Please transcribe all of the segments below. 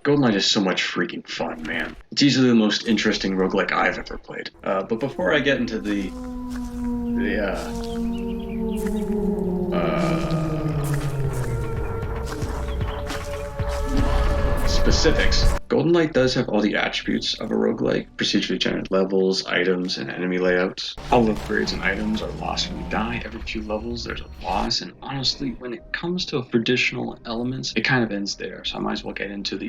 Golden Knight is so much freaking fun, man. It's easily the most interesting roguelike I've ever played. But before I get into the specifics, Golden Knight does have all the attributes of a roguelike: procedurally generated levels, items, and enemy layouts. All upgrades and items are lost when you die. Every few levels there's a loss, and honestly, when it comes to traditional elements, it kind of ends there, so I might as well get into the...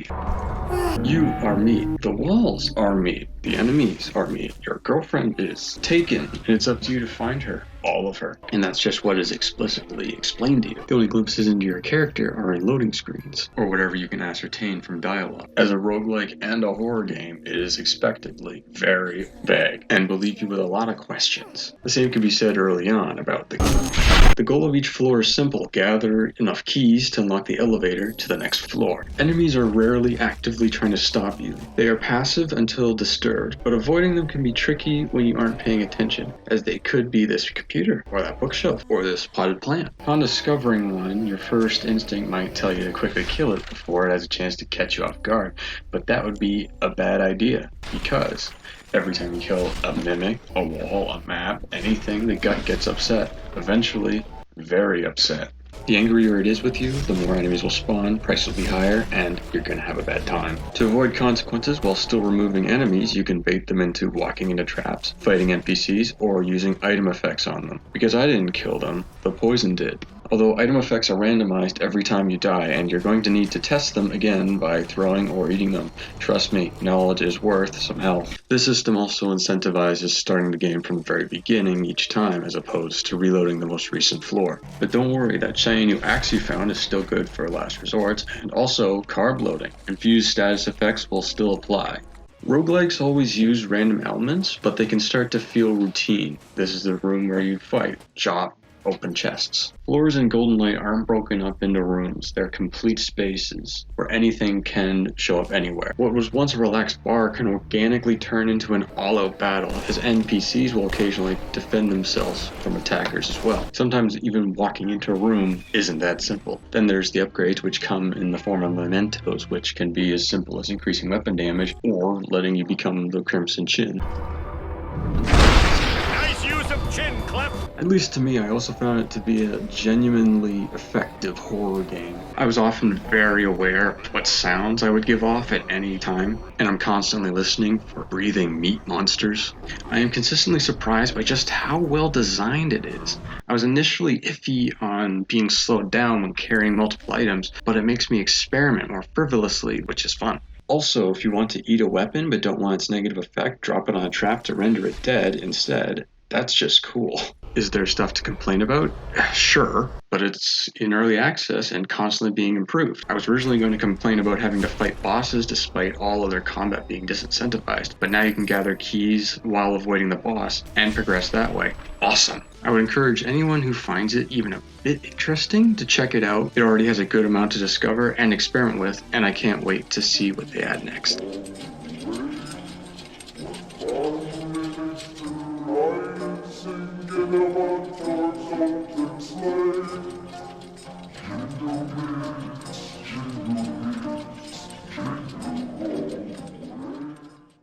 You are me. The walls are me. The enemies are me. Your girlfriend is taken, and it's up to you to find her. All of her. And that's just what is explicitly explained to you. The only glimpses into your character are in loading screens, or whatever you can ascertain from dialogue. As a roguelike and a horror game, it is expectedly very vague, and will leave you with a lot of questions. The same can be said early on about the goal of each floor is simple: gather enough keys to unlock the elevator to the next floor. Enemies are rarely actively trying to stop you. They are passive until disturbed, but avoiding them can be tricky when you aren't paying attention, as they could be this computer, or that bookshelf, or this potted plant. Upon discovering one, your first instinct might tell you to quickly kill it before it has a chance to catch you off guard, but that would be a bad idea, because every time you kill a mimic, a wall, a map, anything, the gut gets upset. Eventually, very upset. The angrier it is with you, the more enemies will spawn, prices will be higher, and you're gonna have a bad time. To avoid consequences while still removing enemies, you can bait them into walking into traps, fighting NPCs, or using item effects on them. Because I didn't kill them, the poison did. Although item effects are randomized every time you die, and you're going to need to test them again by throwing or eating them. Trust me, knowledge is worth some health. This system also incentivizes starting the game from the very beginning each time, as opposed to reloading the most recent floor. But don't worry, that shiny new axe you found is still good for last resort, and also carb loading. Infused status effects will still apply. Roguelikes always use random elements, but they can start to feel routine. This is the room where you fight, chop, open chests. Floors in Golden Knight aren't broken up into rooms. They're complete spaces where anything can show up anywhere. What was once a relaxed bar can organically turn into an all-out battle, as NPCs will occasionally defend themselves from attackers as well. Sometimes even walking into a room isn't that simple. Then there's the upgrades, which come in the form of mementos, which can be as simple as increasing weapon damage or letting you become the Crimson Chin. Chin clip. At least to me, I also found it to be a genuinely effective horror game. I was often very aware of what sounds I would give off at any time, and I'm constantly listening for breathing meat monsters. I am consistently surprised by just how well designed it is. I was initially iffy on being slowed down when carrying multiple items, but it makes me experiment more frivolously, which is fun. Also, if you want to eat a weapon but don't want its negative effect, drop it on a trap to render it dead instead. That's just cool. Is there stuff to complain about? Sure, but it's in early access and constantly being improved. I was originally going to complain about having to fight bosses despite all of their combat being disincentivized, but now you can gather keys while avoiding the boss and progress that way. Awesome. I would encourage anyone who finds it even a bit interesting to check it out. It already has a good amount to discover and experiment with, and I can't wait to see what they add next.